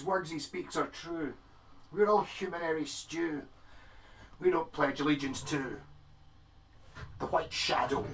These words he speaks are true. We're all humanary stew. We don't pledge allegiance to the White Shadow.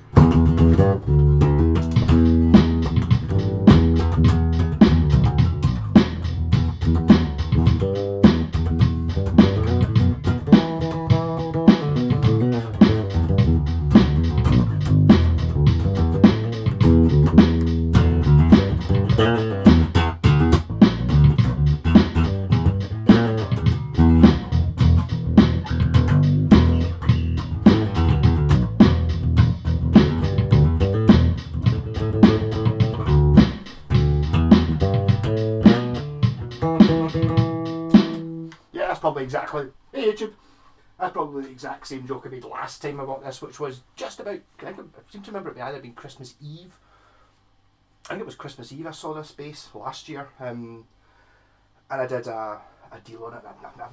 Yeah, that's probably exactly. Hey YouTube. That's probably the exact same joke I made last time about this, which was just about. I seem to remember it either being Christmas Eve. I think it was Christmas Eve I saw this base last year, and I did a deal on it.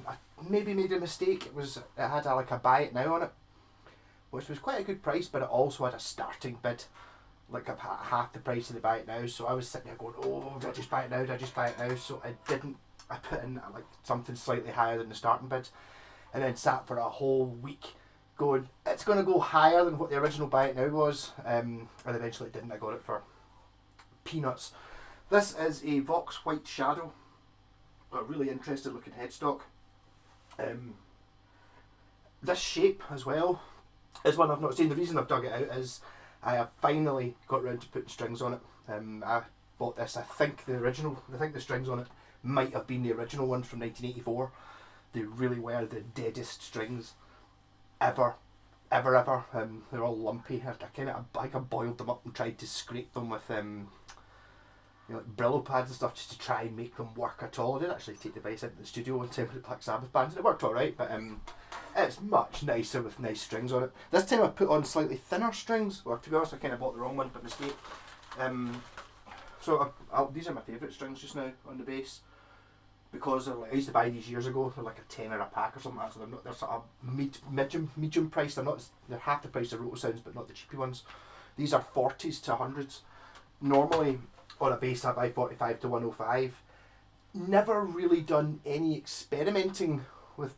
I maybe made a mistake. It had like a buy it now on it, which was quite a good price, but it also had a starting bid, like half the price of the buy it now. So I was sitting there going, "Oh, did I just buy it now? Did I just buy it now?" So I didn't. I put in like something slightly higher than the starting bid, and then sat for a whole week going, "It's going to go higher than what the original buy it now was," and eventually it didn't. I got it for peanuts. This is a Vox White Shadow. A really interesting looking headstock. This shape as well is one I've not seen. The reason I've dug it out is I have finally got round to putting strings on it. I bought this. I think the strings on it might have been the original ones from 1984. They really were the deadest strings ever. They're all lumpy. I boiled them up and tried to scrape them with like Brillo pads and stuff just to try and make them work at all. I did actually take the device into the studio one time with the Black Sabbath bands and it worked alright, but it's much nicer with nice strings on it. This time I put on slightly thinner strings. Well, to be honest, I kind of bought the wrong one, but mistake. So these are my favourite strings just now on the bass, because I used to buy these years ago. They're like a tenner a pack or something like that, so they're sort of medium price. They're half the price of Roto Sounds, but not the cheapy ones. These are 40s to 100s. Normally on a bass I buy 45 to 105. Never really done any experimenting with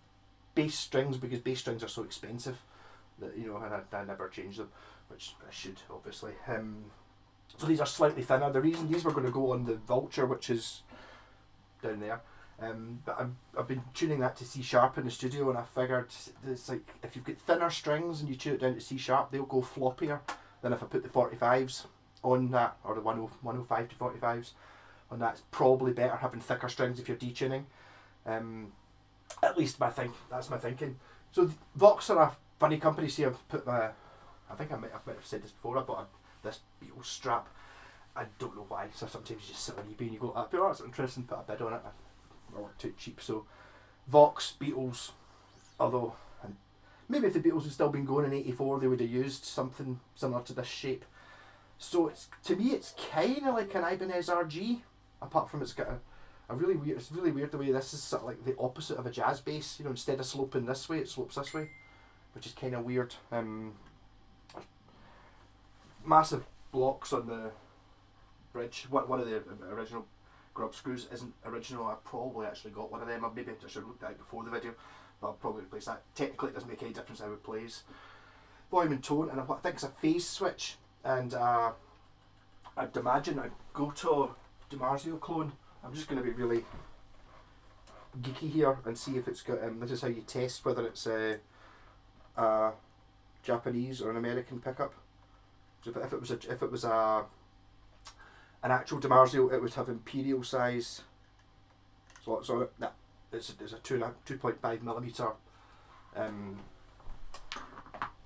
bass strings because bass strings are so expensive that, and I never change them, which I should obviously. So these are slightly thinner. The reason these were going to go on the Vulture, which is down there, but I've been tuning that to C sharp in the studio, and I figured it's like if you've got thinner strings and you tune it down to C sharp, they'll go floppier than if I put the 45s on that, or the 105 to 45s on that. It's probably better having thicker strings if you're detuning. At least that's my thinking. So Vox are a funny company. See, I've put I think I might have said this before, I bought this Beatles strap. I don't know why, so sometimes you just sit on eBay and you go, oh, that's interesting, put a bid on it. I worked too cheap. So Vox, Beatles, although maybe if the Beatles had still been going in 84 they would have used something similar to this shape. So to me it's kind of like an Ibanez RG, apart from it's got it's really weird the way this is sort of like the opposite of a jazz bass. Instead of sloping this way, it slopes this way, which is kind of weird. Massive blocks on the bridge. One of the original grub screws isn't original. I probably actually got one of them. Maybe I should have looked at it before the video, but I'll probably replace that. Technically it doesn't make any difference how it plays. Volume and tone, and I think it's a phase switch, and I'd imagine a Gotoh DiMarzio clone. I'm just going to be really geeky here and see if it's got, this is how you test whether it's a Japanese or an American pickup. So if it was an actual DiMarzio, it would have imperial size slots on it. Nah, it's a 2.5mm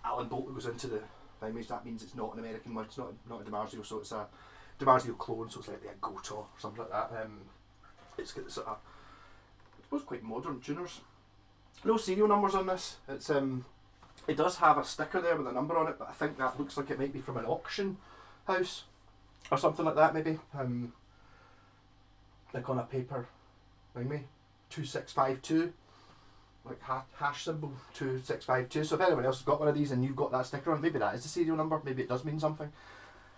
Allen bolt that goes into the image. That means it's not an American one. It's not a DiMarzio, so it's a DiMarzio clone. So it's like a Gotoh or something like that. It's got the sort of, I suppose, quite modern tuners. No serial numbers on this. It's it does have a sticker there with a number on it, but I think that looks like it might be from an auction house or something like that, maybe. Like on a paper thingy, 2652, like hash symbol 2652. So if anyone else has got one of these and you've got that sticker on, maybe that is the serial number. Maybe it does mean something.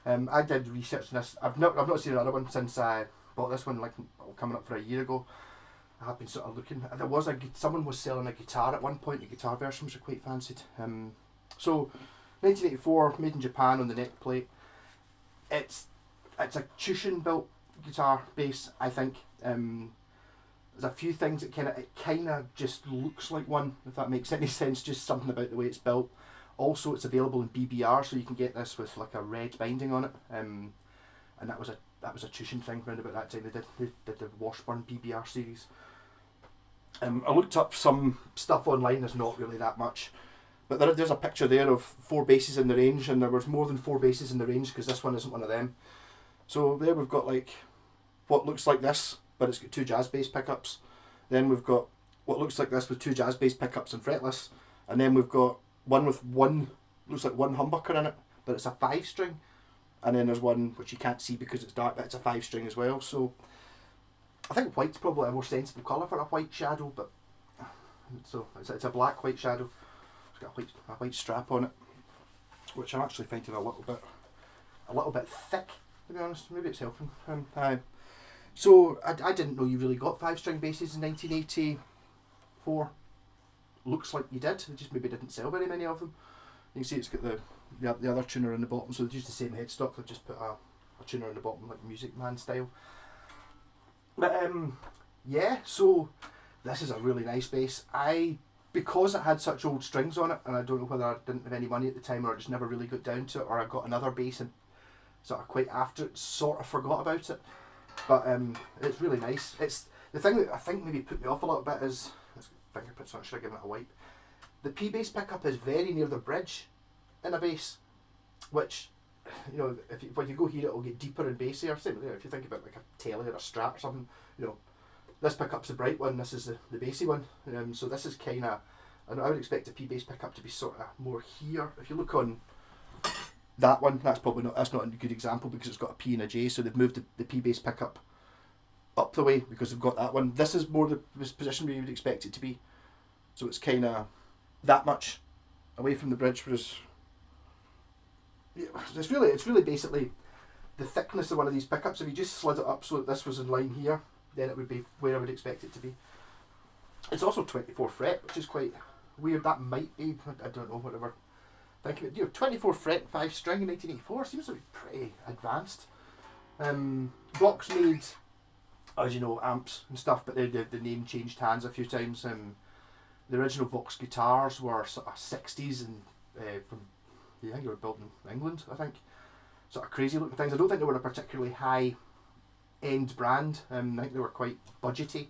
I did research on this. I've not seen another one since I bought this one, like coming up for a year ago. I have been sort of looking. There was someone was selling a guitar at one point. The guitar versions are quite fancied. So 1984, made in Japan on the neck plate. It's a Chushin built guitar bass, I think. There's a few things that it kind of just looks like one, if that makes any sense. Just something about the way it's built. Also, it's available in BBR, so you can get this with like a red binding on it. And that was a Chushin thing around about that time. They did the Washburn BBR series. I looked up some stuff online. There's not really that much, but there's a picture there of 4 basses in the range, and there was more than 4 basses in the range because this one isn't one of them. So there we've got like what looks like this, but it's got 2 jazz bass pickups. Then we've got what looks like this with 2 jazz bass pickups and fretless, and then we've got one with looks like one humbucker in it, but it's a 5-string, and then there's one which you can't see because it's dark, but it's a 5-string as well. So I think white's probably a more sensible colour for a white shadow, but so it's a black white shadow. It's got a white strap on it, which I'm actually finding a little bit thick, to be honest. Maybe it's helping. So I didn't know you really got 5-string basses in 1984. Looks like you did. They just maybe didn't sell very many of them. You can see it's got the other tuner in the bottom, so they use the same headstock. They've just put a tuner in the bottom, like Music Man style. But yeah, so this is a really nice bass. Because it had such old strings on it, and I don't know whether I didn't have any money at the time or I just never really got down to it, or I got another bass and sort of quite after it, sort of forgot about it. But it's really nice. It's the thing that I think maybe put me off a little bit is fingerprints on it. Should I give it a wipe? The P bass pickup is very near the bridge in a bass, which, you know, when you go here it'll get deeper and bassier. Same, you know, if you think about like a Tele or a Strat or something, you know, this pickup's the bright one, this is the bassy one. So this is kind of, and I would expect a P bass pickup to be sort of more here. If you look on that one, that's not a good example because it's got a P and a J, so they've moved the P bass pickup up the way because they've got that one. This is more the position where you would expect it to be, so it's kind of that much away from the bridge. Whereas it's really basically the thickness of one of these pickups. If you just slid it up so that this was in line here, then it would be where I would expect it to be. It's also 24 fret, which is quite weird. That might be, I don't know, whatever. Thinking, you know, 24 fret 5-string in 1984 seems to be pretty advanced. Vox made, as you know, amps and stuff, but the name changed hands a few times. The original Vox guitars were sort of 60s and from, I think they were built in England, I think. Sort of crazy looking things. I don't think they were a particularly high end brand. I think they were quite budgety.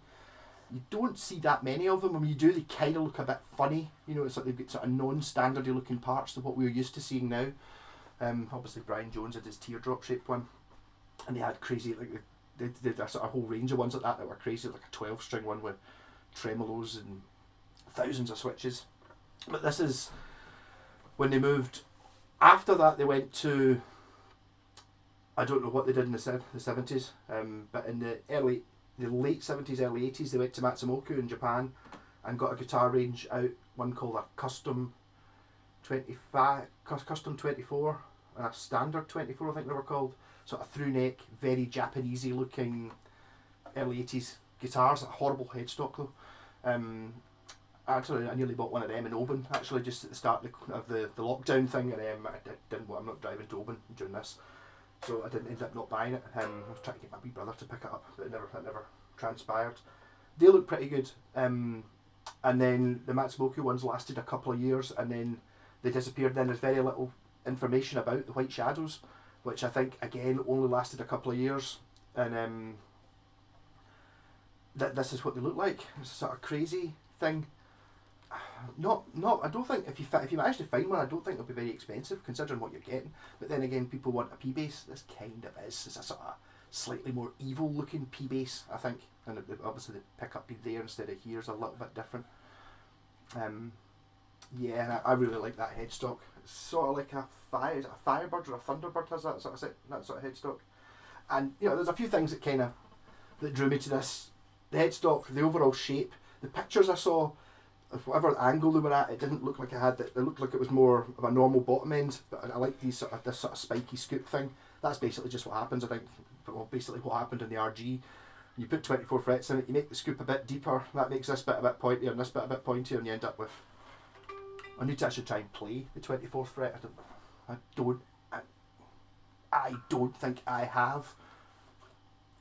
You don't see that many of them. When you do, they kind of look a bit funny. You know, it's like they've got sort of non-standardy looking parts to what we're used to seeing now. Obviously Brian Jones had his teardrop shaped one, and they had crazy, like they did a sort of whole range of ones like that were crazy, like a 12-string one with tremolos and thousands of switches. But this is when they moved. After that, they went to, I don't know what they did in the 70s, but in the late 70s, early 80s, they went to Matsumoku in Japan and got a guitar range out, one called a Custom 24 and a Standard 24, I think they were called. Sort of through neck, very Japanesey looking early 80s guitars, a horrible headstock though. Actually, I nearly bought one of them in Oban, actually, just at the start of the lockdown thing, and I'm not driving to Oban during this, so I didn't end up not buying it. I was trying to get my wee brother to pick it up, but it never transpired. They look pretty good, and then the Matsumoku ones lasted a couple of years, and then they disappeared. Then there's very little information about the White Shadows, which I think again only lasted a couple of years, and this is what they look like. It's a sort of crazy thing. I don't think if you manage to find one, I don't think it'll be very expensive considering what you're getting. But then again, people want a P bass. This kind of is. It's a sort of slightly more evil looking P bass, I think, and obviously the pickup being there instead of here is a little bit different. Yeah, and I really like that headstock. It's sort of like a Firebird or a Thunderbird has that sort of headstock. And you know, there's a few things that drew me to this. The headstock, the overall shape, the pictures I saw. Whatever angle they were at, it didn't look like it had. It looked like it was more of a normal bottom end. But I like this sort of spiky scoop thing. That's basically just what happens. I think. Well, basically what happened in the RG. You put 24 frets in it, you make the scoop a bit deeper, that makes this bit a bit pointier and this bit a bit pointier, and you end up with... I need to actually try and play the 24th fret. I don't think I have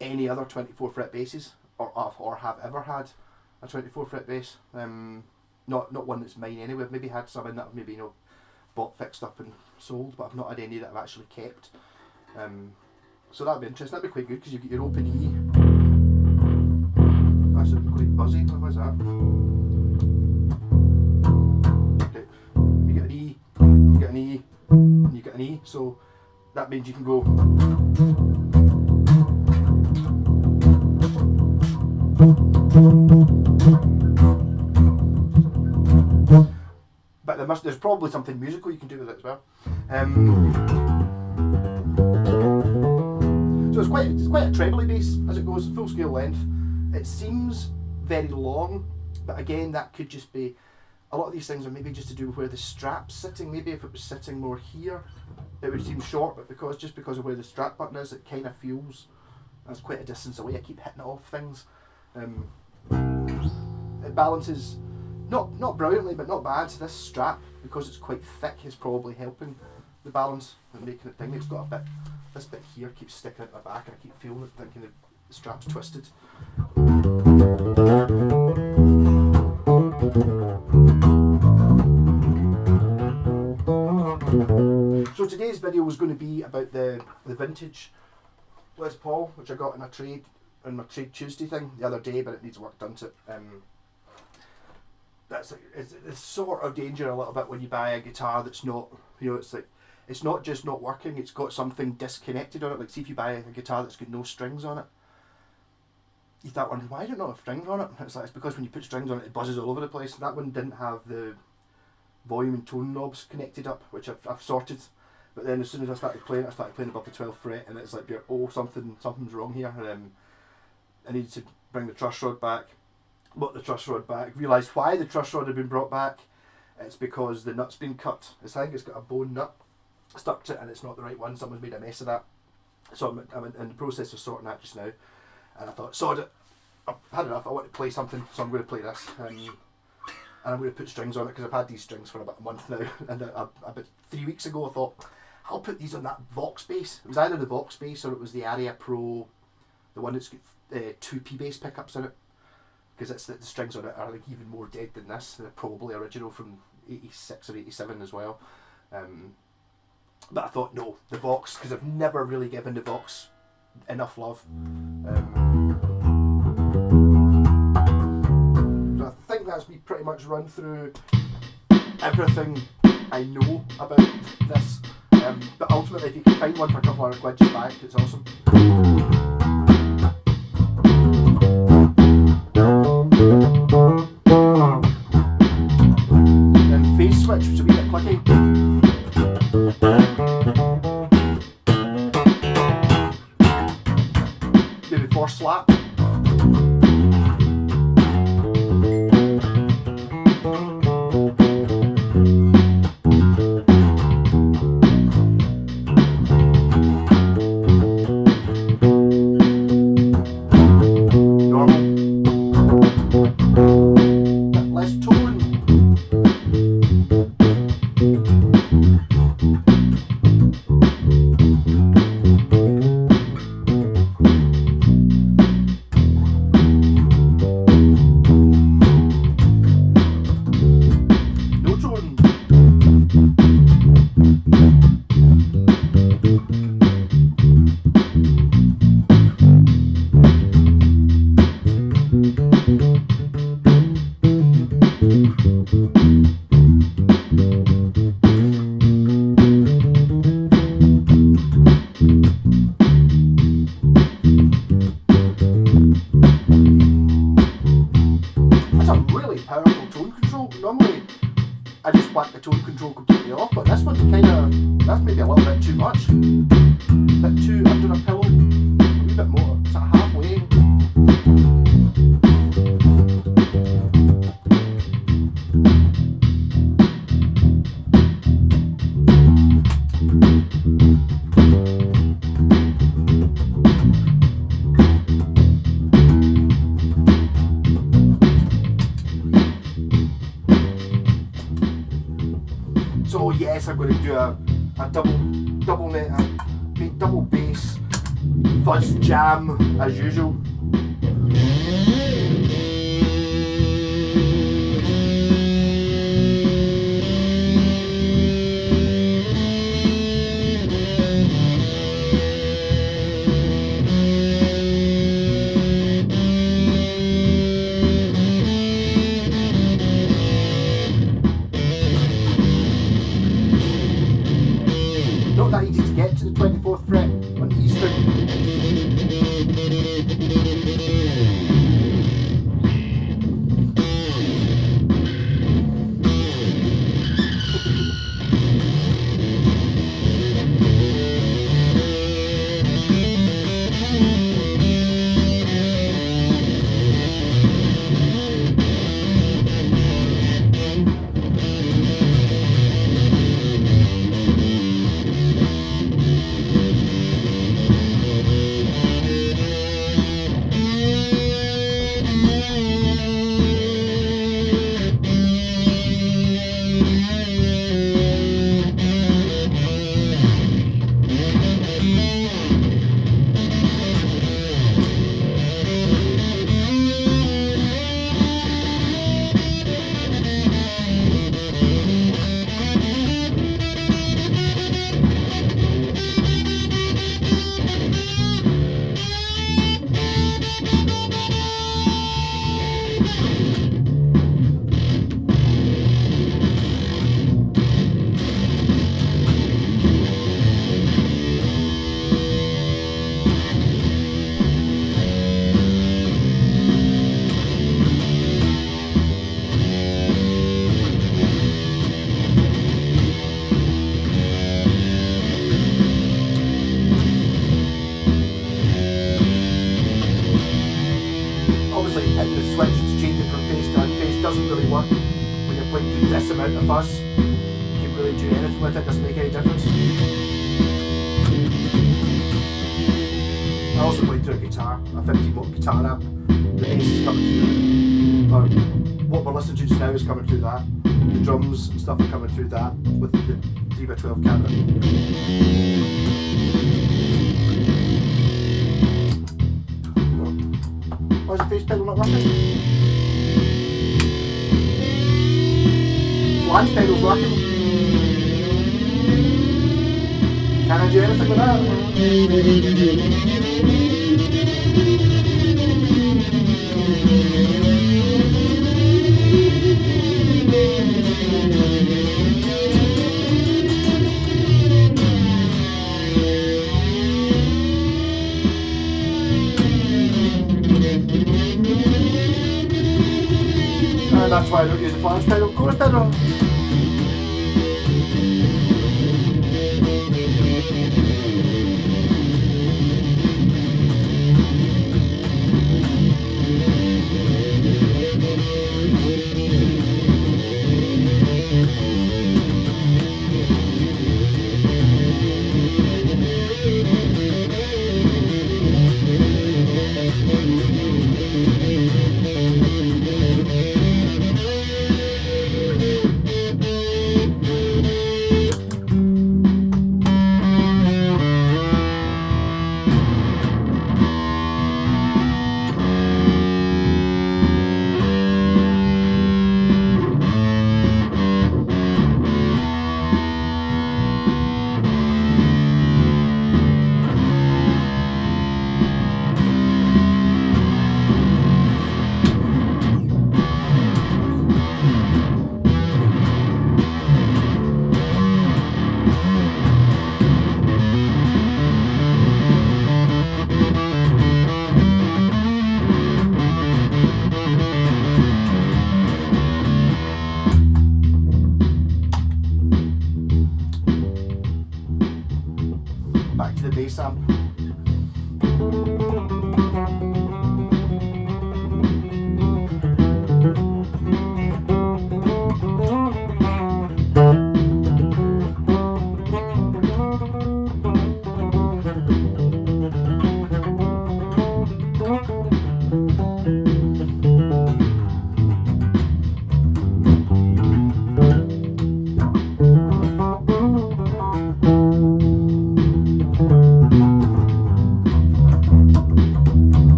any other 24 fret basses, or have ever had a 24 fret bass. Not one that's mine anyway. I've maybe had some in that I've maybe bought, fixed up and sold, but I've not had any that I've actually kept. So that'd be interesting. That'd be quite good because you get your open E. That's quite buzzy. What was that? Okay. You get an E, you get an E, and you get an E. So that means you can go. But there's probably something musical you can do with it as well. So it's quite a trebly bass as it goes, full scale length. It seems very long, but again that could just be, a lot of these things are maybe just to do with where the strap's sitting. Maybe if it was sitting more here it would seem short, but because of where the strap button is, it kind of feels that's quite a distance away. I keep hitting it off things. It balances not brilliantly, but not bad. This strap, because it's quite thick, is probably helping the balance and making it ding. It's got a bit, this bit here keeps sticking out my back, and I keep feeling it, thinking the strap's twisted. So today's video was going to be about the vintage Les Paul, which I got in my Trade Tuesday thing the other day, but it needs work done to it. It's sort of danger a little bit when you buy a guitar that's not, it's like, it's not just not working, it's got something disconnected on it. Like, see if you buy a guitar that's got no strings on it, you start wondering, why do it not have strings on it? It's because when you put strings on it, it buzzes all over the place. That one didn't have the volume and tone knobs connected up, which I've sorted. But then as soon as I started playing above the 12th fret, and it's like, oh, something's wrong here. I needed to bring the truss rod back. Brought the truss rod back, realised why the truss rod had been brought back. It's because the nut's been cut. I think it's got a bone nut stuck to it, and it's not the right one. Someone's made a mess of that. So I'm in the process of sorting that just now. And I thought, sod it, I've had enough, I want to play something, so I'm going to play this. And I'm going to put strings on it, because I've had these strings for about a month now. And about 3 weeks ago I thought, I'll put these on that Vox bass. It was either the Vox bass or it was the Aria Pro, the one that's got 2 P bass pickups in it. Because the strings on it are like even more dead than this. They're probably original from 86 or 87 as well. But I thought, no, the Vox, because I've never really given the Vox enough love. So I think that's me pretty much run through everything I know about this. But ultimately, if you can find one for a couple of £100, just buy it, it's awesome. And phase switch, which is a wee bit clicky. Maybe 4 slap. Normally I just whack the tone control completely off, but this one that's maybe a little bit too much. A bit too under a pillow. A wee bit more. It's like halfway. next I'm going to do a double net, a double bass fuzz jam as usual. Not that easy to get to the 24th fret on the E string. Hitting the switch to change it from phase to unphase doesn't really work when you're playing through this amount of fuzz. You can really do anything with it, doesn't make any difference. I also played through a guitar, a 50-watt guitar amp. The bass is coming through, or what we're listening to just now is coming through that. The drums and stuff are coming through that with the 3x12 cabinet. Why is the face pedal not working? Flange pedal's working. Can I do anything with that? And that's why I don't use the flange pedal, chorus pedal.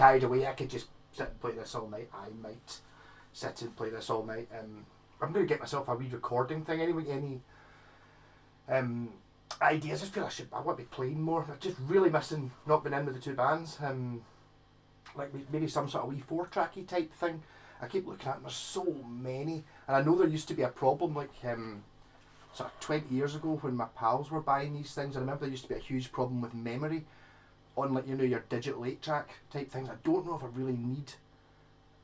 carried away. I could just sit and play this all night. I might sit and play this all night. I'm going to get myself a wee recording thing anyway. Any ideas? I just feel I want to be playing more. I'm just really missing not being in with the two bands. Like maybe some sort of wee 4-tracky type thing. I keep looking at them, there's so many. And I know there used to be a problem like sort of 20 years ago when my pals were buying these things. I remember there used to be a huge problem with memory on like, you know, your digital 8-track type things. I don't know if I really need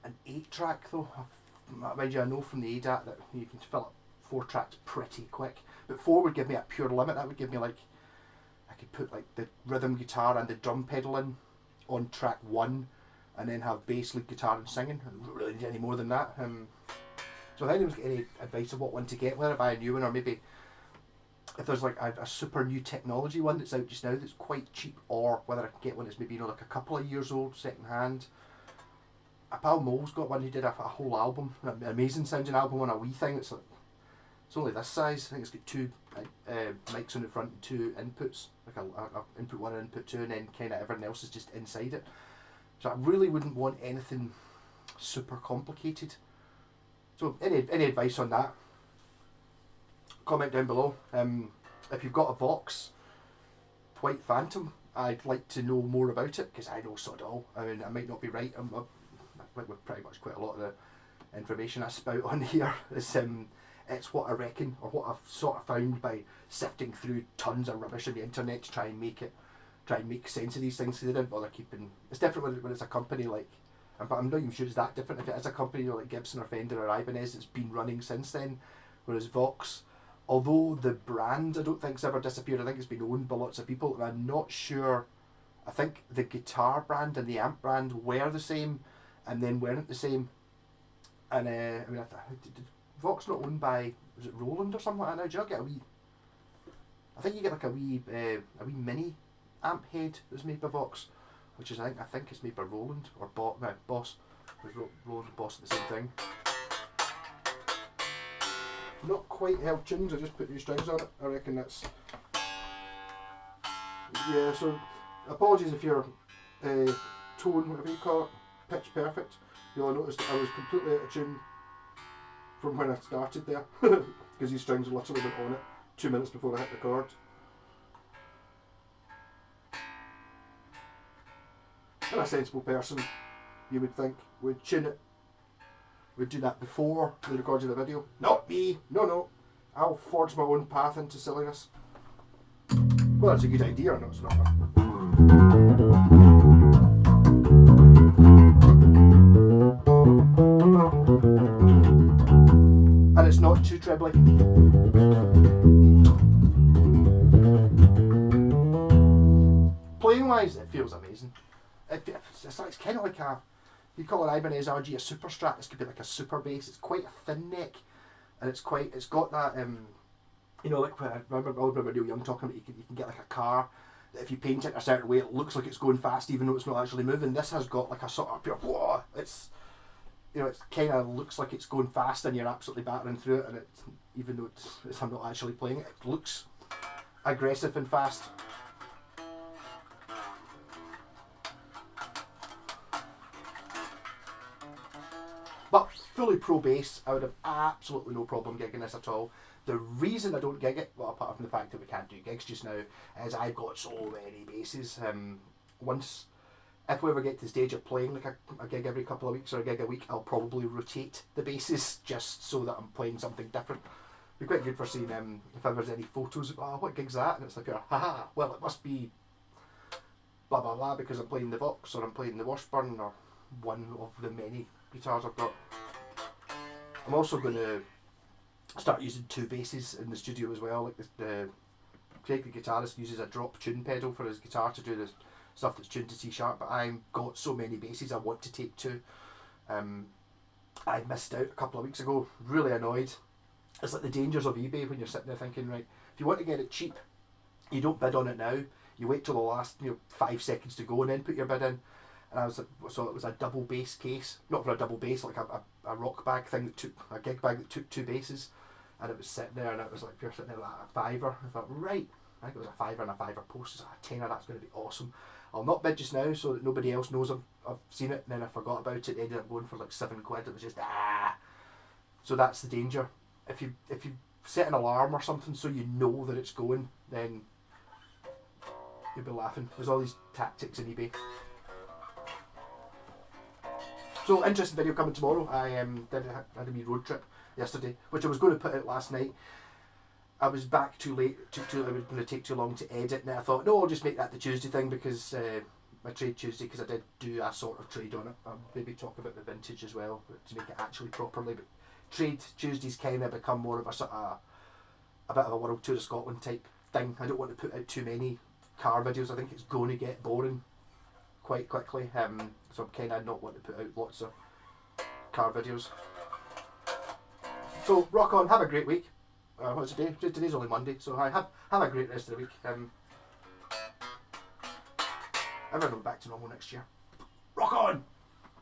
an 8-track though. Mind you, I know from the ADAT that you can fill up 4 tracks pretty quick. But 4 would give me a pure limit. That would give me like, I could put like the rhythm guitar and the drum pedal in on track 1 and then have bass, lead guitar and singing. I don't really need any more than that. So if anyone's got any advice of what one to get, whether I buy a new one or maybe if there's like a super new technology one that's out just now that's quite cheap, or whether I can get one that's maybe, you know, like a couple of years old, second hand. A pal Mole's got one who did a whole album, an amazing sounding album on a wee thing. It's only this size. I think it's got 2 mics on the front and 2 inputs, like a input 1 and input 2, and then kind of everything else is just inside it. So I really wouldn't want anything super complicated. So any advice on that? Comment down below. If you've got a Vox White Phantom, I'd like to know more about it because I know sod all. I mean, I might not be right. With pretty much quite a lot of the information I spout on here is it's what I reckon, or what I've sort of found by sifting through tons of rubbish on the internet to try and make sense of these things. So they didn't bother keeping. It's different when it's a company like, but I'm not even sure it's that different if it is a company, you know, like Gibson or Fender or Ibanez that's been running since then. Whereas Vox, although the brand I don't think's ever disappeared, I think it's been owned by lots of people, and I'm not sure. I think the guitar brand and the amp brand were the same, and then weren't the same. And I mean, did Vox not owned by, was it Roland or something like that now? Do you not get a wee? I think you get like a wee mini amp head that's made by Vox, which is I think it's made by Roland or Boss. Roland and Boss are the same thing. Not quite held tunes. I just put new strings on it. I reckon that's. Yeah. So apologies if your tone, whatever you call it, pitch perfect. You'll notice that I was completely out of tune from when I started there because these strings literally went on it 2 minutes before I hit record. And a sensible person, you would think, would tune it, would do that before the recording of the video. Not me! No. I'll forge my own path into silliness. Well, that's a good idea, or not, it's not. And it's not too trebly. Playing wise, it feels amazing. It's kind of like you call an Ibanez RG a super strat. This could be like a super bass. It's quite a thin neck, and it's got that you know, like when I remember Neil Young talking about you can get like a car that if you paint it a certain way, it looks like it's going fast even though it's not actually moving. This has got like a sort of pure whoa. It's, you know, it kind of looks like it's going fast and you're absolutely battering through it, and it's, even though I'm not actually playing it, it looks aggressive and fast. But fully pro bass, I would have absolutely no problem gigging this at all. The reason I don't gig it, well, apart from the fact that we can't do gigs just now, is I've got so many basses. If we ever get to the stage of playing like a gig every couple of weeks or a gig a week, I'll probably rotate the basses just so that I'm playing something different. It'd be quite good for seeing if there's any photos of, what gig's that? And it's like, haha, well, it must be blah blah blah because I'm playing the Vox or I'm playing the Washburn or one of the many guitars I've got. I'm also going to start using 2 basses in the studio as well. Like Craig the guitarist uses a drop tune pedal for his guitar to do the stuff that's tuned to C sharp, but I've got so many basses I want to take 2. I missed out a couple of weeks ago, really annoyed. It's like the dangers of eBay when you're sitting there thinking, right, if you want to get it cheap, you don't bid on it now, you wait till the last 5 seconds to go and then put your bid in. And I was so it was a double bass case, not for a double bass, like a rock bag thing that took a gig bag that took 2 basses, and it was sitting there, and it was like you're sitting there like a fiver. I thought, right, I think it was a fiver and a fiver post. It's like a tenner. That's going to be awesome. I'll not bid just now so that nobody else knows I've seen it. And then I forgot about it. It ended up going for like £7. It was just So that's the danger. If you set an alarm or something so you know that it's going, then you'll be laughing. There's all these tactics in eBay. So interesting video coming tomorrow. I had a wee road trip yesterday, which I was going to put out last night. I was back too late. It was going to take too long to edit, and I thought, no, I'll just make that the Tuesday thing because my trade Tuesday, because I did do a sort of trade on it. I'll maybe talk about the vintage as well to make it actually properly. But trade Tuesdays kind of become more of a sort of a bit of a World Tour of Scotland type thing. I don't want to put out too many car videos. I think it's going to get boring quite quickly. So I'm kind of not want to put out lots of car videos. So rock on, have a great week. What's today? Today's only Monday, so have a great rest of the week. Everyone will be back to normal next year. Rock on!